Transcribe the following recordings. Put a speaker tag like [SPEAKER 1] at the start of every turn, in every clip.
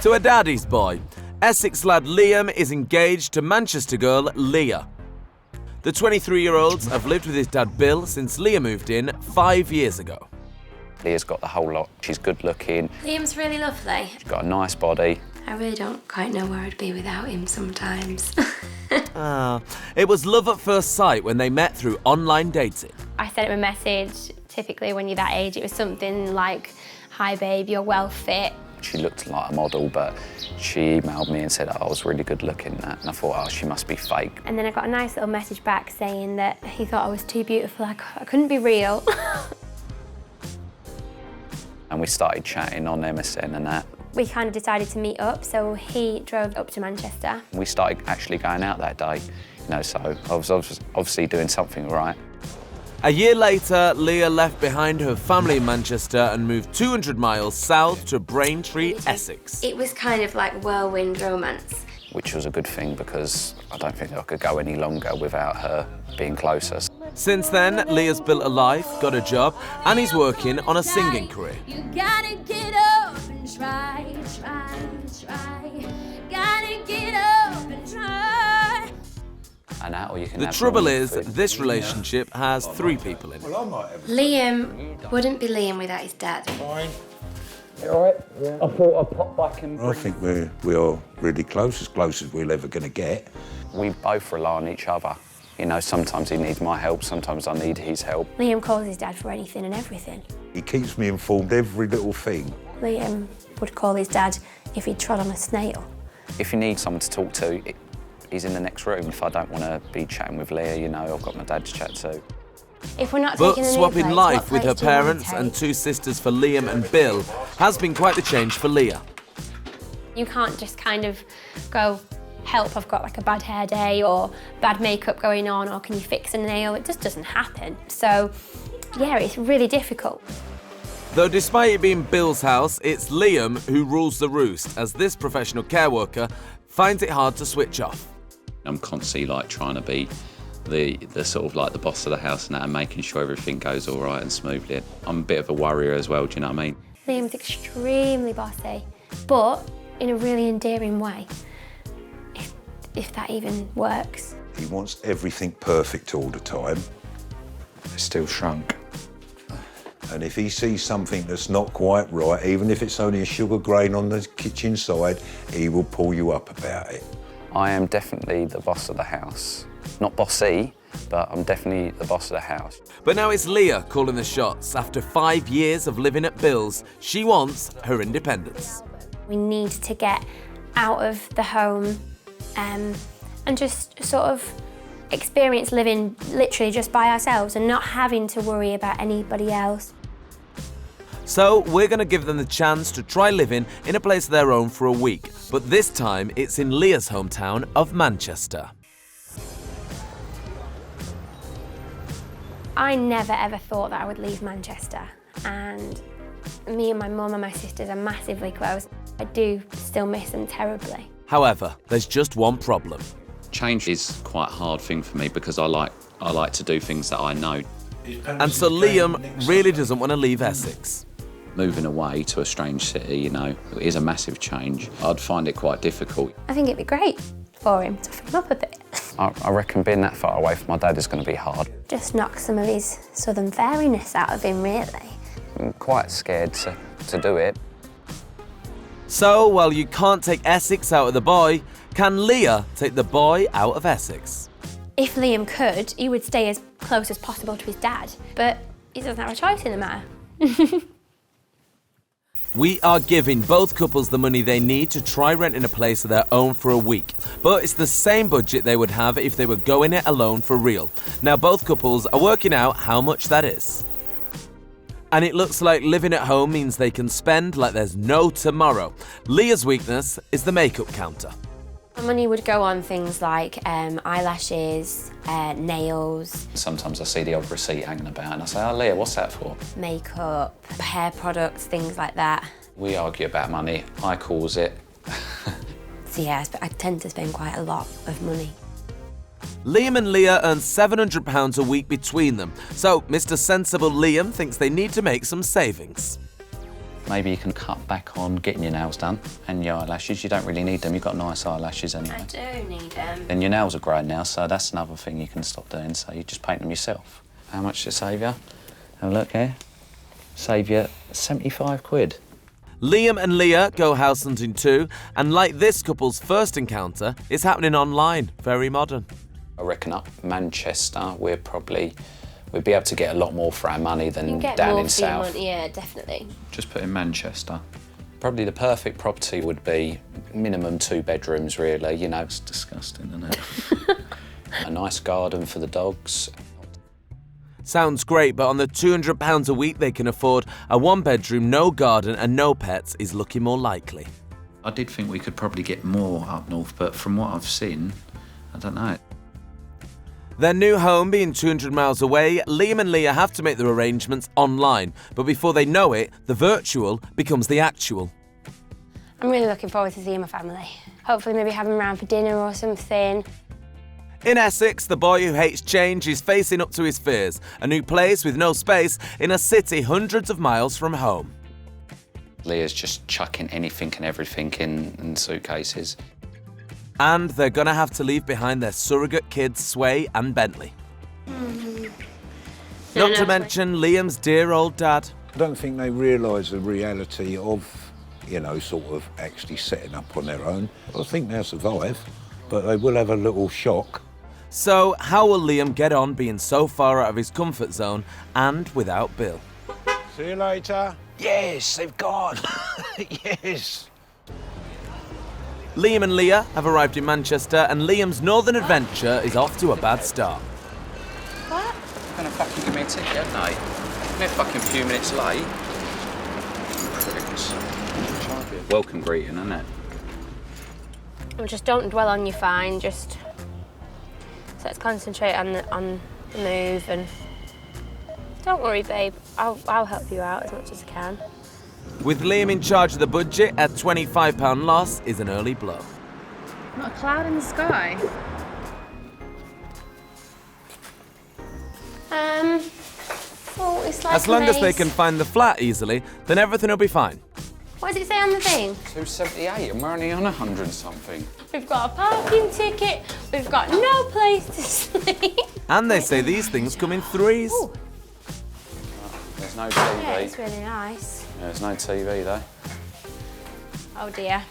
[SPEAKER 1] To a daddy's boy, Essex lad Liam is engaged to Manchester girl Leah. The 23-year-olds have lived with his dad Bill since Leah moved in 5 years ago.
[SPEAKER 2] Leah's got the whole lot. She's good looking.
[SPEAKER 3] Liam's really lovely.
[SPEAKER 2] She's got a nice body.
[SPEAKER 3] I really don't quite know where I'd be without him sometimes.
[SPEAKER 1] It was love at first sight when they met through online dating.
[SPEAKER 4] I sent him a message. Typically when you're that age, it was something like, "Hi babe, you're well fit."
[SPEAKER 2] She looked like a model, but she emailed me and said I was really good looking, and I thought, oh, she must be fake.
[SPEAKER 4] And then I got a nice little message back saying that he thought I was too beautiful, I couldn't be real.
[SPEAKER 2] And we started chatting on MSN and that.
[SPEAKER 4] We kind of decided to meet up, so he drove up to Manchester.
[SPEAKER 2] We started actually going out that day, so I was obviously doing something right.
[SPEAKER 1] A year later, Leah left behind her family in Manchester and moved 200 miles south to Braintree, Essex.
[SPEAKER 3] It was kind of like whirlwind romance.
[SPEAKER 2] Which was a good thing because I don't think I could go any longer without her being closer.
[SPEAKER 1] Since then, Leah's built a life, got a job, and he's working on a singing career.
[SPEAKER 5] You gotta get up and try. Gotta get up and try.
[SPEAKER 2] And that, or you can
[SPEAKER 1] The
[SPEAKER 2] have
[SPEAKER 1] trouble
[SPEAKER 2] normal
[SPEAKER 1] is,
[SPEAKER 2] food.
[SPEAKER 1] this relationship has 3 people in it.
[SPEAKER 3] Liam wouldn't be Liam without his dad.
[SPEAKER 2] You all right? Yeah. I thought I'd pop back and...
[SPEAKER 6] I think we are really close as we're ever going to get.
[SPEAKER 2] We both rely on each other. Sometimes he needs my help, sometimes I need his help.
[SPEAKER 4] Liam calls his dad for anything and everything.
[SPEAKER 6] He keeps me informed every little thing.
[SPEAKER 4] Liam would call his dad if he trod on a snail.
[SPEAKER 2] If you need someone to talk to, he's in the next room. If I don't want to be chatting with Leah, I've got my dad to chat to.
[SPEAKER 4] If we're not
[SPEAKER 1] But
[SPEAKER 4] taking a new
[SPEAKER 1] swapping
[SPEAKER 4] place,
[SPEAKER 1] life
[SPEAKER 4] what
[SPEAKER 1] with her
[SPEAKER 4] place do you wanna
[SPEAKER 1] parents
[SPEAKER 4] take?
[SPEAKER 1] and 2 sisters for Liam and Bill has been quite the change for Leah.
[SPEAKER 4] You can't just kind of go, help, I've got like a bad hair day or bad makeup going on, or can you fix a nail? It just doesn't happen. So, yeah, it's really difficult.
[SPEAKER 1] Though despite it being Bill's house, it's Liam who rules the roost, as this professional care worker finds it hard to switch off.
[SPEAKER 7] I'm constantly trying to be the sort of the boss of the house and that, and making sure everything goes all right and smoothly. I'm a bit of a worrier as well, do you know what I mean?
[SPEAKER 4] Liam's extremely bossy, but in a really endearing way, if that even works.
[SPEAKER 6] He wants everything perfect all the time.
[SPEAKER 2] It's still shrunk.
[SPEAKER 6] And if he sees something that's not quite right, even if it's only a sugar grain on the kitchen side, he will pull you up about it.
[SPEAKER 2] I am definitely the boss of the house. Not bossy, but I'm definitely the boss of the house.
[SPEAKER 1] But now it's Leah calling the shots. After 5 years of living at Bill's, she wants her independence.
[SPEAKER 4] We need to get out of the home and just sort of experience living literally just by ourselves and not having to worry about anybody else.
[SPEAKER 1] So we're going to give them the chance to try living in a place of their own for a week. But this time it's in Leah's hometown of Manchester.
[SPEAKER 4] I never ever thought that I would leave Manchester, and me and my mum and my sisters are massively close. I do still miss them terribly.
[SPEAKER 1] However, there's just one problem.
[SPEAKER 7] Change is quite a hard thing for me because I like to do things that I know.
[SPEAKER 1] And so Liam really doesn't want to leave Essex.
[SPEAKER 7] Moving away to a strange city, it is a massive change. I'd find it quite difficult.
[SPEAKER 4] I think it'd be great for him to fill up a bit.
[SPEAKER 2] I reckon being that far away from my dad is going to be hard.
[SPEAKER 4] Just knock some of his southern fairiness out of him, really.
[SPEAKER 2] I'm quite scared to do it.
[SPEAKER 1] So, while you can't take Essex out of the boy, can Leah take the boy out of Essex?
[SPEAKER 4] If Liam could, he would stay as close as possible to his dad, but he doesn't have a choice in the matter.
[SPEAKER 1] We are giving both couples the money they need to try renting a place of their own for a week. But it's the same budget they would have if they were going it alone for real. Now both couples are working out how much that is. And it looks like living at home means they can spend like there's no tomorrow. Leah's weakness is the makeup counter.
[SPEAKER 4] The money would go on things like eyelashes, nails,
[SPEAKER 2] Sometimes I see the odd receipt hanging about and I say, oh, Leah, what's that for?
[SPEAKER 4] makeup, hair products, things like that.
[SPEAKER 2] We argue about money. I cause it.
[SPEAKER 4] So yeah, I tend to spend quite a lot of money.
[SPEAKER 1] Liam and Leah earn £700 a week between them. So Mr. Sensible Liam thinks they need to make some savings.
[SPEAKER 2] Maybe you can cut back on getting your nails done and your eyelashes. You don't really need them. You've got nice eyelashes anyway.
[SPEAKER 3] I do need them.
[SPEAKER 2] And your nails are growing now, so that's another thing you can stop doing. So you just paint them yourself. How much does it save you? Have a look here. Save you 75 quid.
[SPEAKER 1] Liam and Leah go house hunting too, and like this couple's first encounter, it's happening online, very modern.
[SPEAKER 2] I reckon up Manchester, we'd be able to get a lot more for our money
[SPEAKER 4] You
[SPEAKER 2] than
[SPEAKER 4] can get
[SPEAKER 2] down
[SPEAKER 4] more
[SPEAKER 2] in
[SPEAKER 4] for your
[SPEAKER 2] South.
[SPEAKER 4] money, yeah, definitely.
[SPEAKER 7] Just put in Manchester.
[SPEAKER 2] Probably the perfect property would be minimum 2 bedrooms, really, you know.
[SPEAKER 7] It's disgusting, isn't it?
[SPEAKER 2] A nice garden for the dogs.
[SPEAKER 1] Sounds great, but on the £200 a week they can afford, a 1-bedroom, no garden and no pets is looking more likely.
[SPEAKER 7] I did think we could probably get more up north, but from what I've seen, I don't know.
[SPEAKER 1] Their new home being 200 miles away, Liam and Leah have to make their arrangements online. But before they know it, the virtual becomes the actual.
[SPEAKER 4] I'm really looking forward to seeing my family. Hopefully maybe have them around for dinner or something.
[SPEAKER 1] In Essex, the boy who hates change is facing up to his fears. A new place with no space in a city hundreds of miles from home.
[SPEAKER 2] Leah's just chucking anything and everything in suitcases.
[SPEAKER 1] And they're gonna have to leave behind their surrogate kids, Sway and Bentley. Not to mention Liam's dear old dad.
[SPEAKER 6] I don't think they realise the reality of, you know, sort of actually setting up on their own. I think they'll survive, but they will have a little shock.
[SPEAKER 1] So how will Liam get on being so far out of his comfort zone and without Bill?
[SPEAKER 6] See you later. Yes, they've gone. Yes.
[SPEAKER 1] Liam and Leah have arrived in Manchester and Liam's northern adventure is off to a bad start.
[SPEAKER 4] What?
[SPEAKER 2] You're gonna fucking give me a ticket, mate. We're a fucking few minutes late. Pricks.
[SPEAKER 7] Welcome greeting, isn't it?
[SPEAKER 4] Well, just don't dwell on your fine, just let's concentrate on the move and don't worry, babe. I'll help you out as much as I can.
[SPEAKER 1] With Liam in charge of the budget, a £25 loss is an early blow.
[SPEAKER 8] Not a cloud in the sky.
[SPEAKER 4] Well, it's like
[SPEAKER 1] As long as they
[SPEAKER 4] maze.
[SPEAKER 1] can find the flat easily, then everything will be fine.
[SPEAKER 4] What does it say on the thing?
[SPEAKER 2] 278 and we're only on 100 something.
[SPEAKER 4] We've got a parking ticket. We've got no place to sleep.
[SPEAKER 1] And they say these things come in threes.
[SPEAKER 4] Ooh.
[SPEAKER 2] There's no TV.
[SPEAKER 4] Yeah, it's really nice.
[SPEAKER 2] Yeah, there's no TV though.
[SPEAKER 4] Oh dear.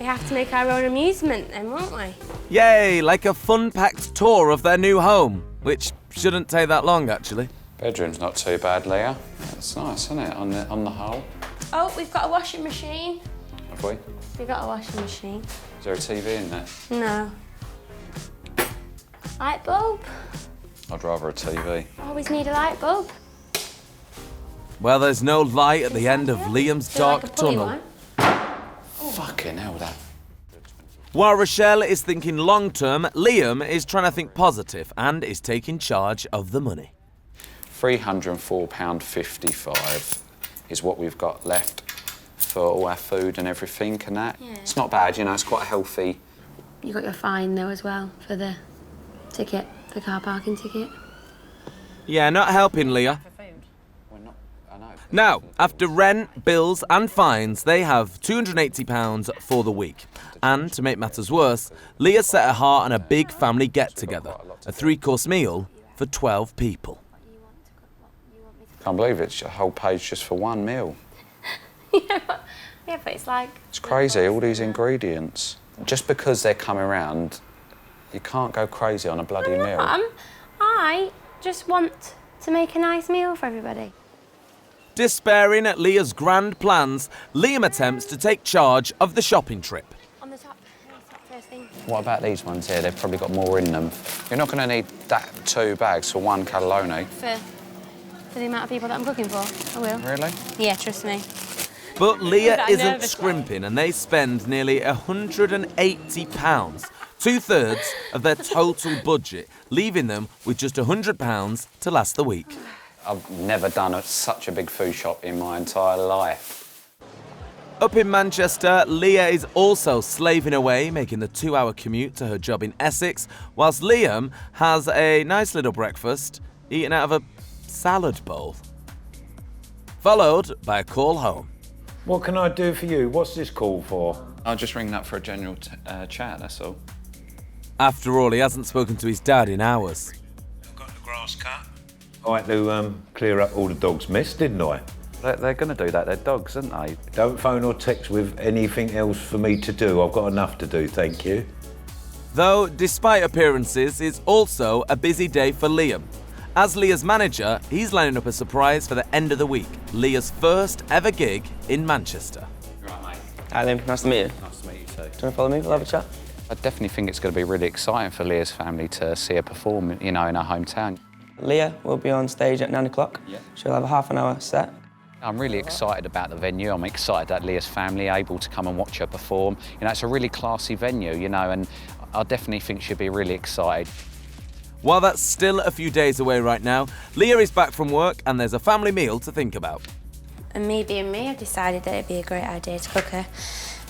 [SPEAKER 4] We have to make our own amusement then, won't we?
[SPEAKER 1] Yay, like a fun-packed tour of their new home, which shouldn't take that long, actually.
[SPEAKER 2] Bedroom's not too bad, Leah. It's nice, isn't it, on the whole?
[SPEAKER 4] Oh, we've got a washing machine.
[SPEAKER 2] Have we?
[SPEAKER 4] We've got a washing machine.
[SPEAKER 2] Is there a TV in there?
[SPEAKER 4] No. Light bulb.
[SPEAKER 2] I'd rather a TV.
[SPEAKER 4] Always need a light bulb.
[SPEAKER 1] Well, there's no light at the end of Liam's
[SPEAKER 4] Feel like
[SPEAKER 1] dark
[SPEAKER 4] a pulley
[SPEAKER 1] tunnel.
[SPEAKER 4] one.
[SPEAKER 2] Fucking hell, that.
[SPEAKER 1] While Rochelle is thinking long-term, Liam is trying to think positive and is taking charge of the money.
[SPEAKER 2] £304.55 is what we've got left for all our food and everything and that.
[SPEAKER 4] Yeah.
[SPEAKER 2] It's not bad, you know, it's quite healthy.
[SPEAKER 3] You got your fine though as well for the ticket, the car parking ticket.
[SPEAKER 1] Yeah, not helping Leah.
[SPEAKER 2] We're not, I know.
[SPEAKER 1] Now, after rent, bills and fines, they have £280 for the week. And to make matters worse, Leah set her heart on a big family get-together, a 3-course meal for 12 people.
[SPEAKER 2] Can't believe it's a whole page just for one meal.
[SPEAKER 4] Yeah, but it's like...
[SPEAKER 2] It's crazy, all these ingredients. Just because they're coming around, you can't go crazy on a bloody meal.
[SPEAKER 4] I just want to make a nice meal for everybody.
[SPEAKER 1] Despairing at Leah's grand plans, Liam attempts to take charge of the shopping trip.
[SPEAKER 4] On the top first thing.
[SPEAKER 2] What about these ones here? They've probably got more in them. You're not going to need that 2 bags for 1 cannelloni.
[SPEAKER 4] For the amount of people that I'm cooking for, I will.
[SPEAKER 2] Really?
[SPEAKER 4] Yeah, trust me.
[SPEAKER 1] But Leah
[SPEAKER 4] I'm
[SPEAKER 1] isn't
[SPEAKER 4] nervous,
[SPEAKER 1] scrimping and they spend nearly £180, 2/3 of their total budget, leaving them with just £100 to last the week.
[SPEAKER 2] I've never done such a big food shop in my entire life.
[SPEAKER 1] Up in Manchester, Leah is also slaving away, making the 2-hour commute to her job in Essex, whilst Liam has a nice little breakfast, eating out of a salad bowl. Followed by a call home.
[SPEAKER 6] What can I do for you? What's this call for?
[SPEAKER 7] I'll just ring up for a general chat, that's all.
[SPEAKER 1] After all, he hasn't spoken to his dad in hours.
[SPEAKER 6] Got the grass cut. I had to clear up all the dog's mess, didn't I?
[SPEAKER 7] They're going to do that, they're dogs, aren't they?
[SPEAKER 6] Don't phone or text with anything else for me to do. I've got enough to do, thank you.
[SPEAKER 1] Though, despite appearances, it's also a busy day for Liam. As Leah's manager, he's lining up a surprise for the end of the week, Leah's first ever gig in Manchester.
[SPEAKER 7] Right, mate.
[SPEAKER 9] Hi Liam, nice to meet you.
[SPEAKER 7] Nice to meet you too.
[SPEAKER 9] Do you want to follow me? We'll have a chat.
[SPEAKER 7] I definitely think it's going to be really exciting for Leah's family to see her perform, you know, in her hometown.
[SPEAKER 9] Leah will be on stage at 9 o'clock.
[SPEAKER 7] Yeah.
[SPEAKER 9] She'll have a half-an-hour set.
[SPEAKER 7] I'm really excited about the venue. I'm excited that Leah's family are able to come and watch her perform. You know, it's a really classy venue, you know, and I definitely think she'll be really excited.
[SPEAKER 1] While that's still a few days away right now, Leah is back from work and there's a family meal to think about.
[SPEAKER 3] And me being me, I've decided that it'd be a great idea to cook a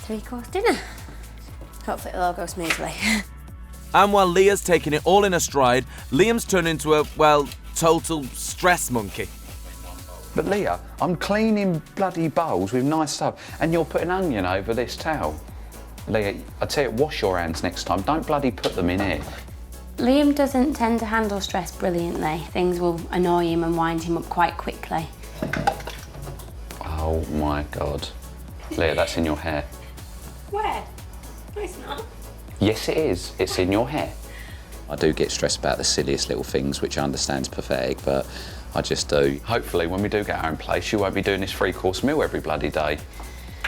[SPEAKER 3] 3-course dinner. Hopefully it'll all go smoothly.
[SPEAKER 1] And while Leah's taking it all in her stride, Liam's turned into a, well, total stress monkey.
[SPEAKER 7] But Leah, I'm cleaning bloody bowls with nice stuff and you're putting onion over this towel. Leah, I tell you, wash your hands next time. Don't bloody put them in here.
[SPEAKER 3] Liam doesn't tend to handle stress brilliantly. Things will annoy him and wind him up quite quickly.
[SPEAKER 7] Oh my God. Leah, that's in your hair.
[SPEAKER 3] Where? No, it's not.
[SPEAKER 7] Yes, it is. It's in your hair. I do get stressed about the silliest little things, which I understand is pathetic, but I just do. Hopefully, when we do get our own place, you won't be doing this 3-course meal every bloody day.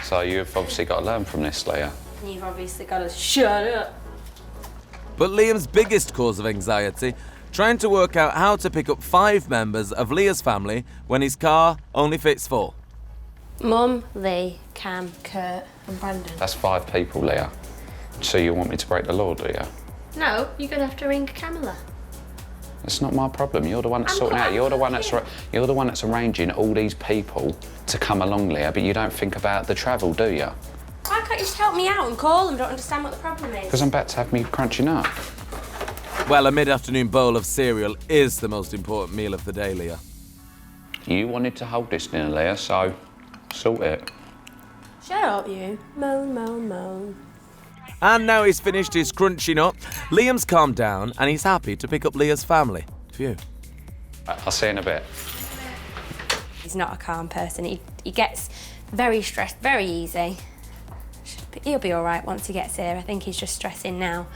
[SPEAKER 7] So you've obviously got to learn from this, Leah.
[SPEAKER 3] You've obviously got to shut up.
[SPEAKER 1] But Liam's biggest cause of anxiety, trying to work out how to pick up 5 members of Leah's family when his car only fits 4.
[SPEAKER 3] Mum, Lee, Cam, Kurt and Brandon.
[SPEAKER 7] That's 5 people, Leah. So you want me to break the law, do you?
[SPEAKER 3] No, you're going to have to ring Camilla.
[SPEAKER 7] It's not my problem. You're the one that's sorting out. You're the one that's arranging all these people to come along, Leah, but you don't think about the travel, do you?
[SPEAKER 3] Why can't you just help me out and call them? Don't understand what the problem is.
[SPEAKER 7] Because I'm about to have me crunching up.
[SPEAKER 1] Well, a mid-afternoon bowl of cereal is the most important meal of the day, Leah.
[SPEAKER 7] You wanted to hold this dinner, Leah, so sort it.
[SPEAKER 3] Shut up, you. Moan, moan, moan.
[SPEAKER 1] And now he's finished his crunching up, Liam's calmed down and he's happy to pick up Leah's family. Phew.
[SPEAKER 7] I'll see you in a bit.
[SPEAKER 3] He's not a calm person. He gets very stressed very easy. But he'll be all right once he gets here. I think he's just stressing now.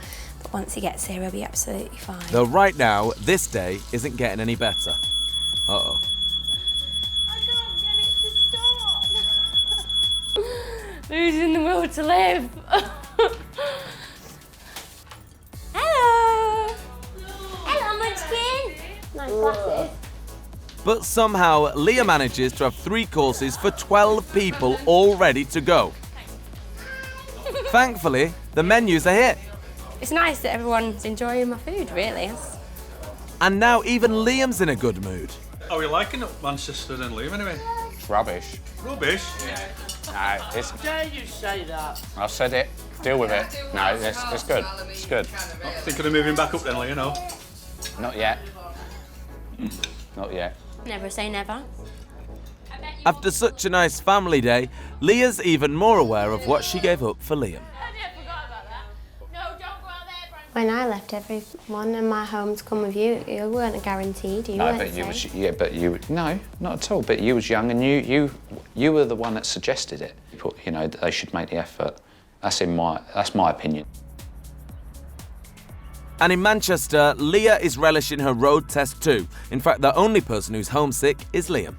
[SPEAKER 3] But once he gets here, he'll be absolutely fine.
[SPEAKER 1] Though right now, this day isn't getting any better. Uh-oh.
[SPEAKER 3] I can't get it to stop. Who's in the will to live? Hello. Hello, Munchkin. Nice glasses.
[SPEAKER 1] But somehow, Leah manages to have 3 courses for 12 people all ready to go. Thankfully, the menu's a hit.
[SPEAKER 3] It's nice that everyone's enjoying my food, really.
[SPEAKER 1] And now even Liam's in a good mood.
[SPEAKER 10] Are we liking it, Manchester and Liam, anyway?
[SPEAKER 2] It's rubbish.
[SPEAKER 10] Rubbish?
[SPEAKER 2] No, it's...
[SPEAKER 11] Dare you say that?
[SPEAKER 2] I've said it. Deal with it. No, it's good. It's good.
[SPEAKER 10] Thinking of moving back up then, Leah, no?
[SPEAKER 2] Not yet. Not yet.
[SPEAKER 3] Never say never.
[SPEAKER 1] After such a nice family day, Leah's even more aware of what she gave up for Liam.
[SPEAKER 3] When I left everyone and my home to come with you, you weren't guaranteed. You
[SPEAKER 2] No,
[SPEAKER 3] weren't
[SPEAKER 2] but you
[SPEAKER 3] safe.
[SPEAKER 2] was... Yeah, but you... No, not at all. But you was young and you were the one that suggested it. You know, they should make the effort. That's my opinion.
[SPEAKER 1] And in Manchester, Leah is relishing her road test too. In fact, the only person who's homesick is Liam.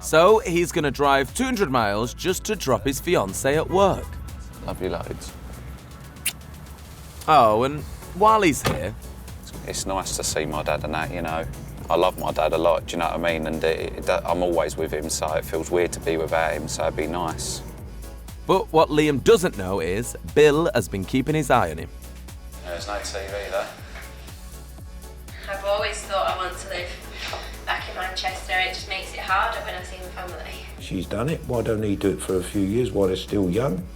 [SPEAKER 1] So he's going to drive 200 miles just to drop his fiancée at work.
[SPEAKER 2] Love you loads.
[SPEAKER 1] Oh, and while he's here...
[SPEAKER 2] It's nice to see my dad and that, you know. I love my dad a lot, do you know what I mean? And I'm always with him, so it feels weird to be without him, so it'd be nice.
[SPEAKER 1] But what Liam doesn't know is Bill has been keeping his eye on him.
[SPEAKER 2] There's no TV there.
[SPEAKER 3] I've always thought I want to live back in Manchester. It just makes it harder when I see my family.
[SPEAKER 6] She's done it. Why don't he do it for a few years while they're still young?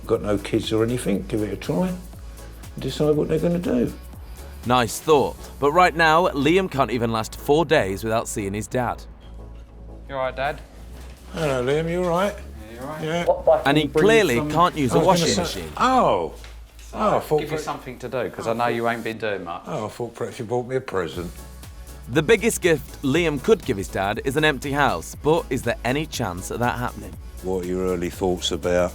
[SPEAKER 6] Got no kids or anything. Give it a try. Decide what they're going to do.
[SPEAKER 1] Nice thought. But right now, Liam can't even last 4 days without seeing his dad.
[SPEAKER 2] You all right, Dad?
[SPEAKER 6] Hello, Liam, you all right?
[SPEAKER 2] Yeah, you all right?
[SPEAKER 6] Yeah.
[SPEAKER 1] And he clearly can't use a washing machine.
[SPEAKER 6] Oh, I thought
[SPEAKER 2] Give you something to do, because I know you ain't been doing much.
[SPEAKER 6] I thought perhaps you bought me a present.
[SPEAKER 1] The biggest gift Liam could give his dad is an empty house, but is there any chance of that happening?
[SPEAKER 6] What are your early thoughts about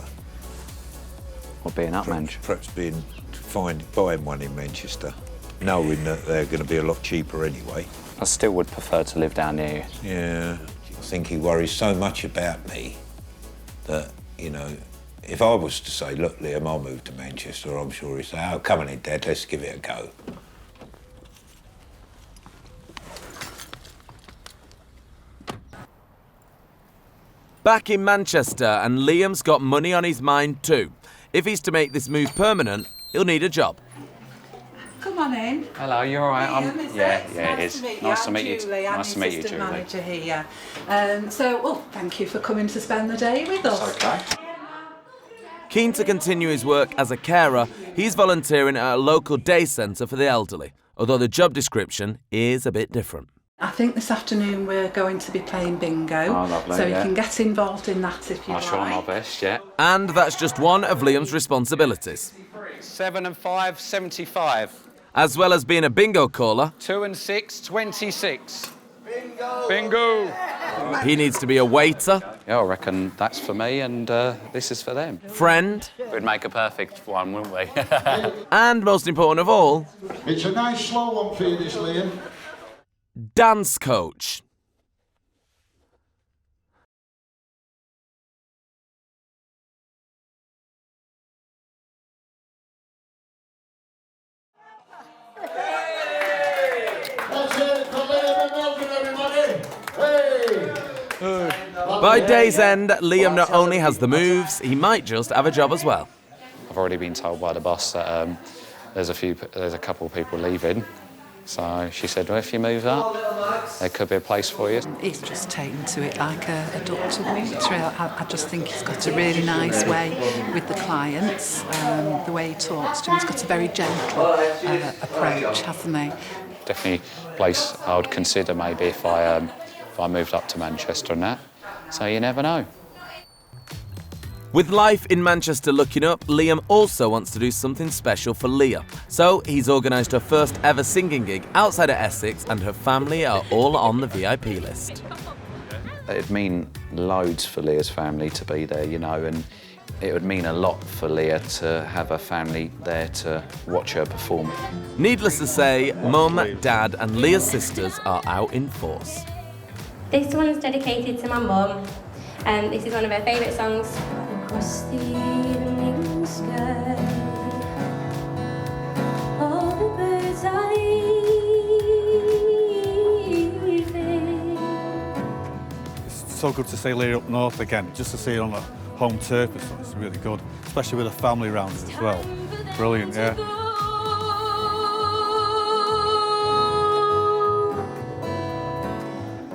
[SPEAKER 2] Or being up, man.
[SPEAKER 6] perhaps buying one in Manchester, knowing that they're going to be a lot cheaper anyway?
[SPEAKER 2] I still would prefer to live down near you.
[SPEAKER 6] Yeah, I think he worries so much about me that, you know, if I was to say, look, Liam, I'll move to Manchester, I'm sure he'd say, oh, come on in, Dad, let's give it a go.
[SPEAKER 1] Back in Manchester, and Liam's got money on his mind too. If he's to make this move permanent, he'll need a job.
[SPEAKER 11] Come on in.
[SPEAKER 2] Hello, you all right?
[SPEAKER 11] Liam, is
[SPEAKER 2] Yeah,
[SPEAKER 11] it?
[SPEAKER 2] yeah, it is.
[SPEAKER 11] Nice to meet you.
[SPEAKER 2] Julie. Nice to meet you, Julie.
[SPEAKER 11] Manager here. Thank you for coming to spend the day with us.
[SPEAKER 2] Okay.
[SPEAKER 1] Keen to continue his work as a carer, he's volunteering at a local day centre for the elderly, although the job description is a bit different.
[SPEAKER 11] I think this afternoon we're going to be playing bingo.
[SPEAKER 2] Oh, lovely,
[SPEAKER 11] so you
[SPEAKER 2] yeah.
[SPEAKER 11] can get involved in that if you
[SPEAKER 2] I'll
[SPEAKER 11] like.
[SPEAKER 2] try my best, yeah.
[SPEAKER 1] And that's just one of Liam's responsibilities.
[SPEAKER 2] 7 and 5, 75.
[SPEAKER 1] As well as being a bingo caller,
[SPEAKER 2] 2 and 6, 26. Bingo! Bingo!
[SPEAKER 1] he needs to be a waiter,
[SPEAKER 2] Yeah, I reckon that's for me and this is for them.
[SPEAKER 1] friend,
[SPEAKER 2] We'd make a perfect one, wouldn't we?
[SPEAKER 1] and most important of all,
[SPEAKER 12] It's a nice slow one for you, this, Liam.
[SPEAKER 1] dance coach.
[SPEAKER 12] Let's hear it for Liam and Melvin, everybody. Hey!
[SPEAKER 1] By day's end, Liam not only has the moves, he might just have a job as well.
[SPEAKER 2] I've already been told by the boss that there's a couple of people leaving. So she said, well, if you move up, there could be a place for you.
[SPEAKER 11] He's just taken to it like a duck to water. I just think he's got a really nice way with the clients. The way he talks to them, he's got a very gentle approach, hasn't he?
[SPEAKER 2] Definitely a place I would consider maybe if I moved up to Manchester and that. So you never know.
[SPEAKER 1] With life in Manchester looking up, Liam also wants to do something special for Leah. So he's organised her first ever singing gig outside of Essex, and her family are all on the VIP list.
[SPEAKER 2] It'd mean loads for Leah's family to be there, you know, and it would mean a lot for Leah to have her family there to watch her perform.
[SPEAKER 1] Needless to say, Mum, Dad and Leah's sisters are out in force.
[SPEAKER 3] This one's dedicated to my mum, and this is one of her favourite songs.
[SPEAKER 5] Across the evening sky, all the birds are leaving.
[SPEAKER 10] It's so good to see Leah up north again, just to see her on the home turf and stuff. It's really good, especially with a family around it as well. Brilliant, yeah.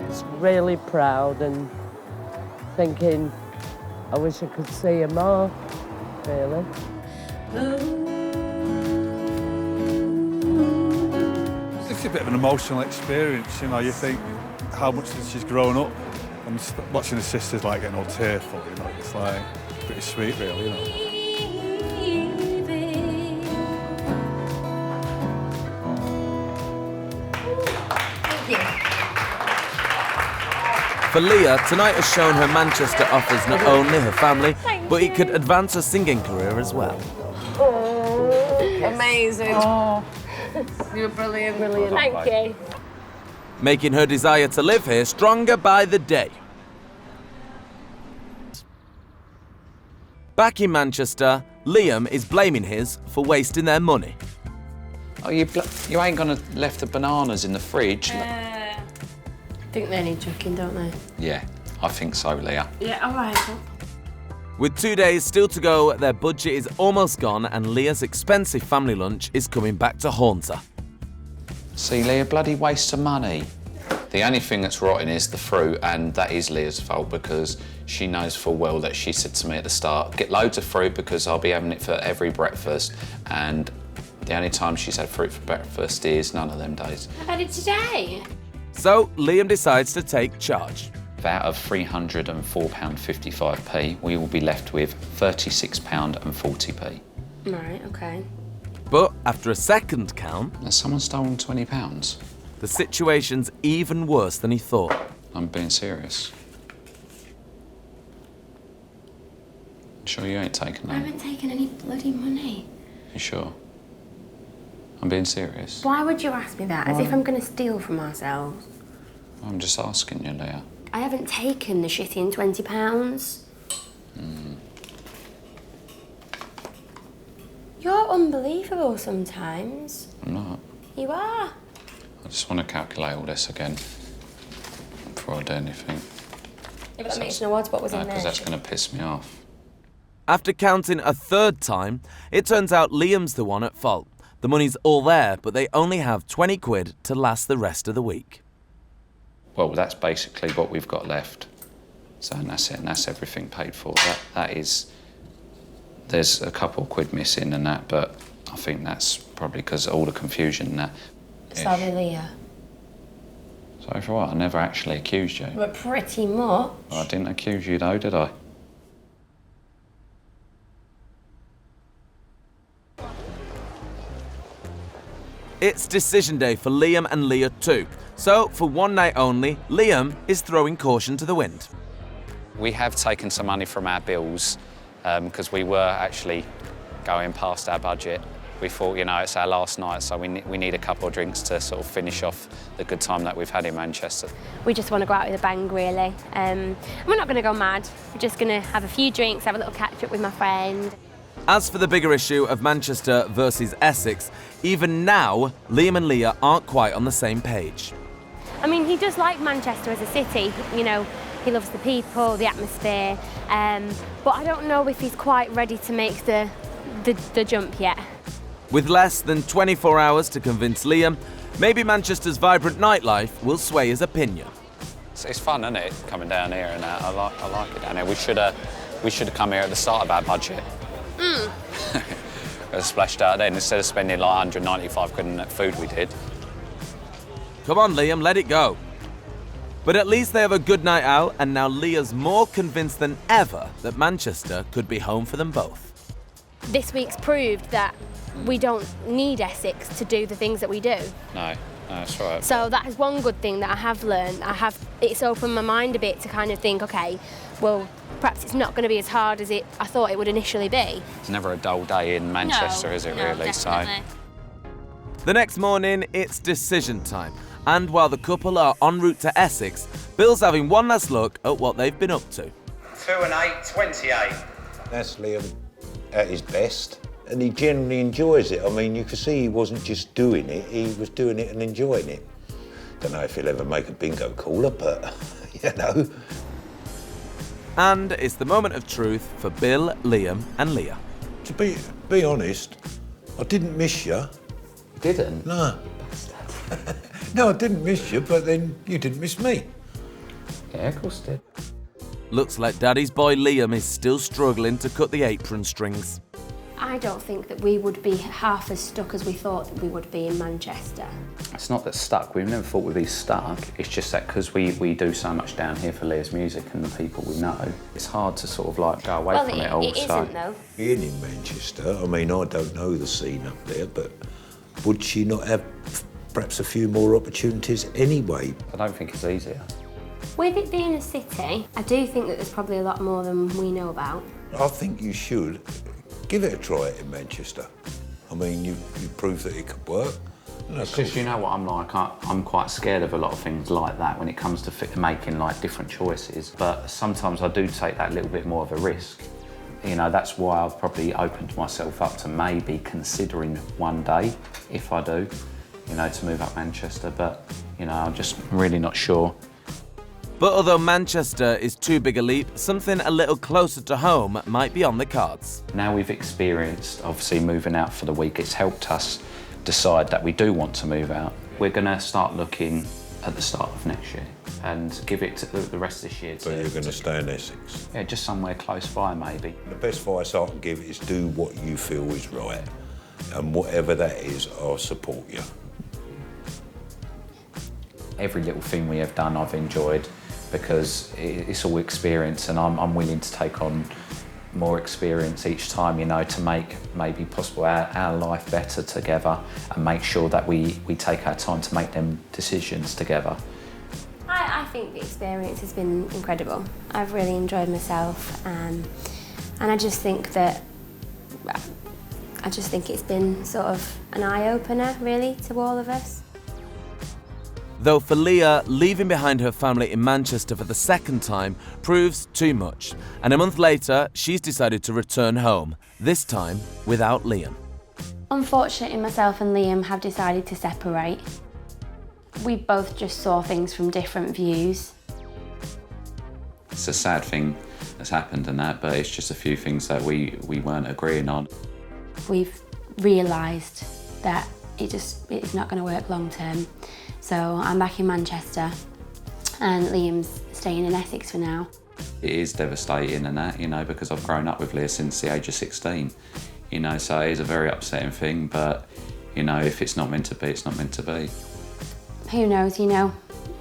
[SPEAKER 13] It's really proud and thinking, I wish I could see her more, really.
[SPEAKER 10] It's a bit of an emotional experience, you know. You think how much she's grown up, and watching the sisters like getting all tearful, you know. It's like pretty sweet, really, you know.
[SPEAKER 1] For Leah, tonight has shown her Manchester offers not only her family, but it could advance her singing career as well.
[SPEAKER 8] Amazing.
[SPEAKER 13] Oh,
[SPEAKER 8] You were brilliant.
[SPEAKER 13] brilliant.
[SPEAKER 4] Thank you.
[SPEAKER 1] Making her desire to live here stronger by the day. Back in Manchester, Liam is blaming his for wasting their money.
[SPEAKER 2] Oh, you ain't gonna left the bananas in the fridge.
[SPEAKER 4] I think they need chucking, don't they?
[SPEAKER 2] Yeah, I think so, Leah.
[SPEAKER 4] Yeah, all right.
[SPEAKER 1] With 2 days still to go, their budget is almost gone, and Leah's expensive family lunch is coming back to haunt her.
[SPEAKER 2] See, Leah, bloody waste of money. The only thing that's rotten is the fruit, and that is Leah's fault because she knows full well that she said to me at the start, get loads of fruit because I'll be having it for every breakfast, and the only time she's had fruit for breakfast is none of them days.
[SPEAKER 4] I've had it today.
[SPEAKER 1] So Liam decides to take charge.
[SPEAKER 2] Out of £304.55p, we will be left with £36.40p.
[SPEAKER 3] Right, okay.
[SPEAKER 1] But after a second count,
[SPEAKER 2] Has someone stolen £20?
[SPEAKER 1] the situation's even worse than he thought.
[SPEAKER 2] I'm being serious. Sure you ain't taken
[SPEAKER 3] I
[SPEAKER 2] that?
[SPEAKER 3] haven't taken any bloody money.
[SPEAKER 2] You sure? I'm being serious.
[SPEAKER 3] Why would you ask me that? As if I'm going to steal from ourselves.
[SPEAKER 2] I'm just asking you, Leah.
[SPEAKER 3] I haven't taken the shitting £20. You're unbelievable sometimes.
[SPEAKER 2] I'm not.
[SPEAKER 3] You are.
[SPEAKER 2] I just want to calculate all this again before I do anything.
[SPEAKER 3] Yeah, but that makes no odds what was in there.
[SPEAKER 2] Because that's going to piss me off.
[SPEAKER 1] After counting a third time, it turns out Liam's the one at fault. The money's all there, but they only have 20 quid to last the rest of the week.
[SPEAKER 2] Well, that's basically what we've got left. So and that's it, and that's everything paid for. That is... There's a couple of quid missing and that, but I think that's probably because of all the confusion and that.
[SPEAKER 3] Sorry, Leah.
[SPEAKER 2] Sorry for what? I never actually accused you.
[SPEAKER 3] But pretty much.
[SPEAKER 2] I didn't accuse you though, did I?
[SPEAKER 1] It's decision day for Liam and Leah too. So, for one night only, Liam is throwing caution to the wind.
[SPEAKER 2] We have taken some money from our bills because we were actually going past our budget. We thought, you know, it's our last night, so we need a couple of drinks to sort of finish off the good time that we've had in Manchester.
[SPEAKER 4] We just want to go out with a bang, really. And we're not going to go mad. We're just going to have a few drinks, have a little catch-up with my friend.
[SPEAKER 1] As for the bigger issue of Manchester versus Essex, even now, Liam and Leah aren't quite on the same page.
[SPEAKER 4] I mean, he does like Manchester as a city, you know, he loves the people, the atmosphere, but I don't know if he's quite ready to make the jump yet.
[SPEAKER 1] With less than 24 hours to convince Liam, maybe Manchester's vibrant nightlife will sway his opinion.
[SPEAKER 2] It's fun, isn't it, coming down here and I like it down here. We should have come here at the start of our budget. Splashed out then instead of spending like 195 quid on that food we did.
[SPEAKER 1] Come on, Liam, let it go. But at least they have a good night out, and now Leah's more convinced than ever that Manchester could be home for them both.
[SPEAKER 4] This week's proved that we don't need Essex to do the things that we do.
[SPEAKER 2] No, that's right.
[SPEAKER 4] So that is one good thing that I have learned. It's opened my mind a bit to kind of think, okay, well, perhaps it's not going to be as hard as I thought it would initially be.
[SPEAKER 2] It's never a dull day in Manchester, is it really?
[SPEAKER 4] Definitely.
[SPEAKER 1] The next morning, it's decision time. And while the couple are en route to Essex, Bill's having one last look at what they've been up to.
[SPEAKER 14] 2 and 8, 28.
[SPEAKER 6] That's Liam at his best, and he generally enjoys it. I mean, you could see he wasn't just doing it, he was doing it and enjoying it. Don't know if he'll ever make a bingo caller, but, you know.
[SPEAKER 1] And it's the moment of truth for Bill, Liam and Leah.
[SPEAKER 6] To be honest, I didn't miss you.
[SPEAKER 2] Didn't?
[SPEAKER 6] No. No, I didn't miss you, but then you didn't miss me.
[SPEAKER 2] Yeah, of course I did.
[SPEAKER 1] Looks like Daddy's boy Liam is still struggling to cut the apron strings.
[SPEAKER 3] I don't think that we would be half as stuck as we thought that we would be in Manchester.
[SPEAKER 7] It's not that stuck. We've never thought we'd be stuck. It's just that because we do so much down here for Leah's music and the people we know, it's hard to sort of like go away from it all.
[SPEAKER 3] It isn't though.
[SPEAKER 6] Being in Manchester, I mean, I don't know the scene up there, but would she not have perhaps a few more opportunities anyway?
[SPEAKER 7] I don't think it's easier.
[SPEAKER 3] With it being a city, I do think that there's probably a lot more than we know about.
[SPEAKER 6] I think you should give it a try in Manchester. I mean, you proved that it could work. No,
[SPEAKER 7] It's just, you know what I'm like, I'm quite scared of a lot of things like that when it comes to making like different choices, but sometimes I do take that little bit more of a risk. You know, that's why I've probably opened myself up to maybe considering one day, if I do, you know, to move up Manchester, but, you know, I'm just really not sure.
[SPEAKER 1] But although Manchester is too big a leap, something a little closer to home might be on the cards.
[SPEAKER 7] Now we've experienced, obviously, moving out for the week, it's helped us decide that we do want to move out. We're going to start looking at the start of next year and give it to the rest of this year.
[SPEAKER 6] So you're going to stay in Essex?
[SPEAKER 7] Yeah, just somewhere close by, maybe.
[SPEAKER 6] The best advice I can give is do what you feel is right, and whatever that is, I'll support you.
[SPEAKER 7] Every little thing we have done, I've enjoyed.
[SPEAKER 2] because it's all experience, and I'm willing to take on more experience each time, you know, to make maybe possible our life better together and make sure that we take our time to make them decisions together.
[SPEAKER 3] I think the experience has been incredible. I've really enjoyed myself, and I just think that it's been sort of an eye-opener, really, to all of us.
[SPEAKER 1] Though for Leah, leaving behind her family in Manchester for the second time proves too much. And a month later, she's decided to return home, this time without Liam.
[SPEAKER 3] Unfortunately, myself and Liam have decided to separate. We both just saw things from different views.
[SPEAKER 7] It's a sad thing that's happened and that, but it's just a few things that we weren't agreeing on.
[SPEAKER 3] We've realised that it's not going to work long term. So I'm back in Manchester and Liam's staying in Essex for now.
[SPEAKER 7] It is devastating and that, you know, because I've grown up with Leah since the age of 16. You know, so it is a very upsetting thing, but, you know, if it's not meant to be, it's not meant to be.
[SPEAKER 3] Who knows, you know,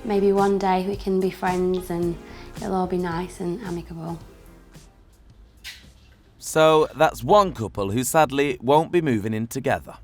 [SPEAKER 3] maybe one day we can be friends and it'll all be nice and amicable.
[SPEAKER 1] So that's one couple who sadly won't be moving in together.